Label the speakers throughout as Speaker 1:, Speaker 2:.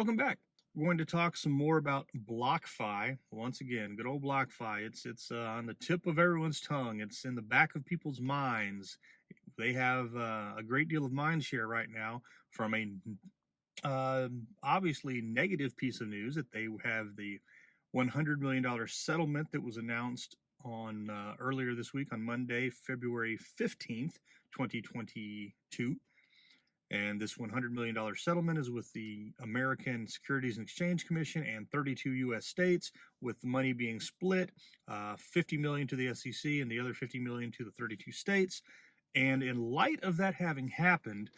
Speaker 1: Welcome back. We're going to talk some more about BlockFi. Once again, good old BlockFi. It's on the tip of everyone's tongue. It's in the back of people's minds. They have a great deal of mind share right now from a obviously negative piece of news that they have the $100 million settlement that was announced on earlier this week on Monday, February 15th, 2022. And this $100 million settlement is with the American Securities and Exchange Commission and 32 U.S. states, with the money being split, $50 million to the SEC and the other $50 million to the 32 states. And in light of that having happened,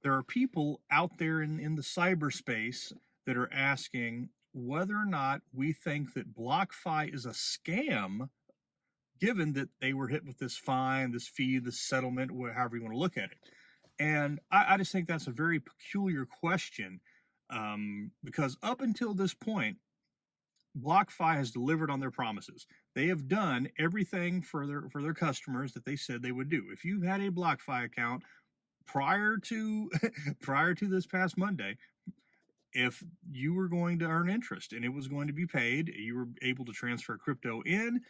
Speaker 1: there are people out there in the cyberspace that are asking whether or not we think that BlockFi is a scam, given that they were hit with this fine, this fee, this settlement, however you want to look at it. And I just think that's a very peculiar question, because up until this point, BlockFi has delivered on their promises. They have done everything for their customers that they said they would do. If you had a BlockFi account prior to this past Monday, if you were going to earn interest and it was going to be paid, you were able to transfer crypto in,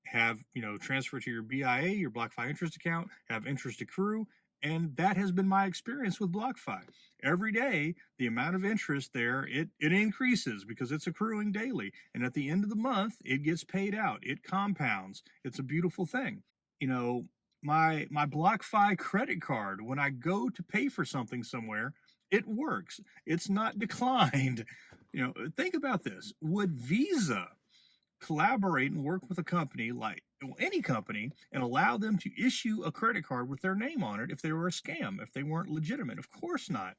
Speaker 1: have transfer to your BIA, your BlockFi interest account, have interest accrue. And that has been my experience with BlockFi. Every day, the amount of interest there, it increases because it's accruing daily. And at the end of the month, it gets paid out. It compounds. It's a beautiful thing. My BlockFi credit card, when I go to pay for something somewhere, it works. It's not declined. Think about this. Would Visa collaborate and work with a company like any company and allow them to issue a credrit card with their name on it if they were a scam, if they weren't legitimate? Of course not.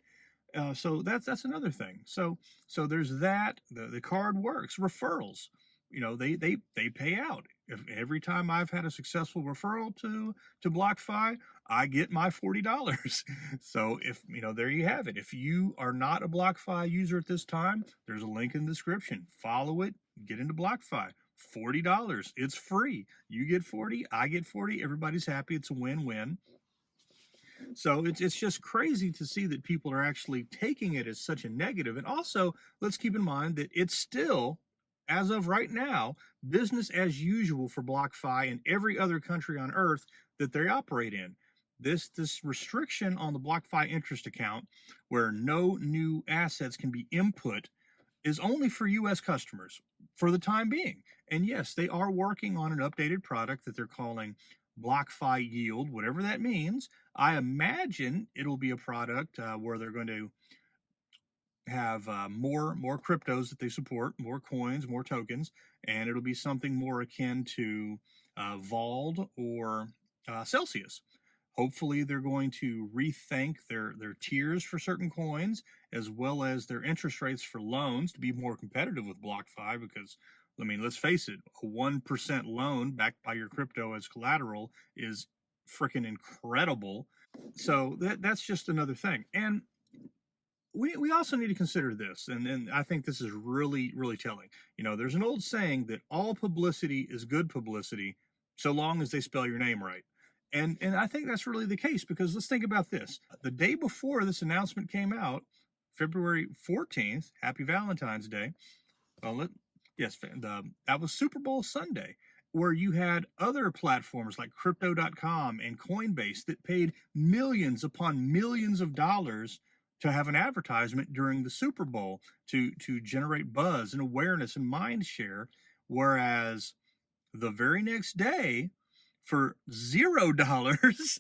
Speaker 1: So that's another thing. So there's that. The card works. Referrals, they pay out. If every time I've had a successful referral to BlockFi, I get my $40. So if there you have it. If you are not a BlockFi user at this time, there's a link in the description. Follow it. Get into BlockFi. $40. It's free. You get 40, I get 40. Everybody's happy. It's a win-win. So it's just crazy to see that people are actually taking it as such a negative. And also, let's keep in mind that it's still, as of right now, business as usual for BlockFi and every other country on earth that they operate in. This restriction on the BlockFi interest account, where no new assets can be input, is only for U.S. customers for the time being. And yes, they are working on an updated product that they're calling BlockFi Yield, whatever that means. I imagine it'll be a product where they're going to have more cryptos that they support, more coins, more tokens, and it'll be something more akin to Vald or Celsius. Hopefully, they're going to rethink their tiers for certain coins, as well as their interest rates for loans to be more competitive with BlockFi. Because, let's face it, a 1% loan backed by your crypto as collateral is freaking incredible. So that's just another thing. And we also need to consider this, and I think this is really, really telling. There's an old saying that all publicity is good publicity, so long as they spell your name right. And I think that's really the case, because let's think about this. The day before this announcement came out, February 14th, happy Valentine's Day. That was Super Bowl Sunday, where you had other platforms like Crypto.com and Coinbase that paid millions upon millions of dollars to have an advertisement during the Super Bowl to generate buzz and awareness and mind share, whereas the very next day, for $0,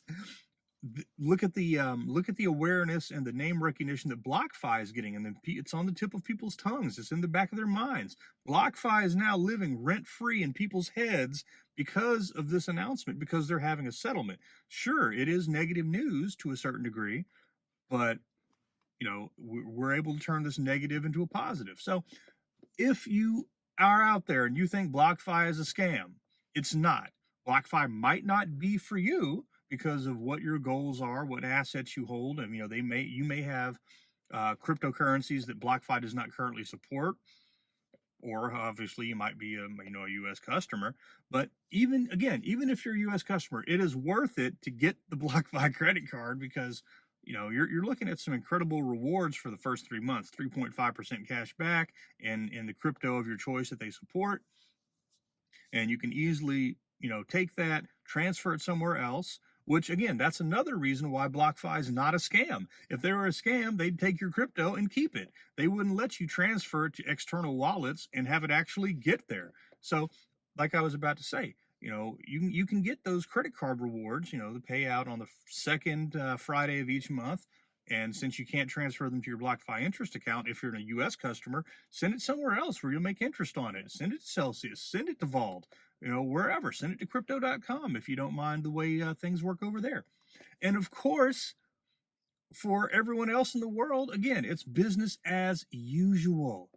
Speaker 1: look at the awareness and the name recognition that BlockFi is getting, and then it's on the tip of people's tongues. It's in the back of their minds. BlockFi is now living rent-free in people's heads because of this announcement, because they're having a settlement. Sure, it is negative news to a certain degree, but we're able to turn this negative into a positive. So if you are out there and you think BlockFi is a scam, it's not. BlockFi might not be for you because of what your goals are, what assets you hold, and you may have cryptocurrencies that BlockFi does not currently support, or obviously you might be a U.S. customer. But even if you're a U.S. customer, it is worth it to get the BlockFi credit card, because you're looking at some incredible rewards for the first 3 months, 3.5% cash back in the crypto of your choice that they support. And you can easily, take that, transfer it somewhere else, which again, that's another reason why BlockFi is not a scam. If they were a scam, they'd take your crypto and keep it. They wouldn't let you transfer it to external wallets and have it actually get there. So, like I was about to say, you can get those credit card rewards, the payout on the second Friday of each month. And since you can't transfer them to your BlockFi interest account, if you're a U.S. customer, send it somewhere else where you'll make interest on it. Send it to Celsius, send it to Vault, wherever. Send it to crypto.com if you don't mind the way things work over there. And of course, for everyone else in the world, again, it's business as usual.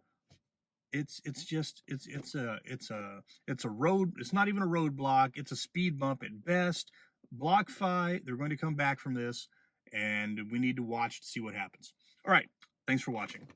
Speaker 1: It's a road. It's not even a roadblock. It's a speed bump at best. BlockFi, they're going to come back from this, and we need to watch to see what happens. All right. Thanks for watching.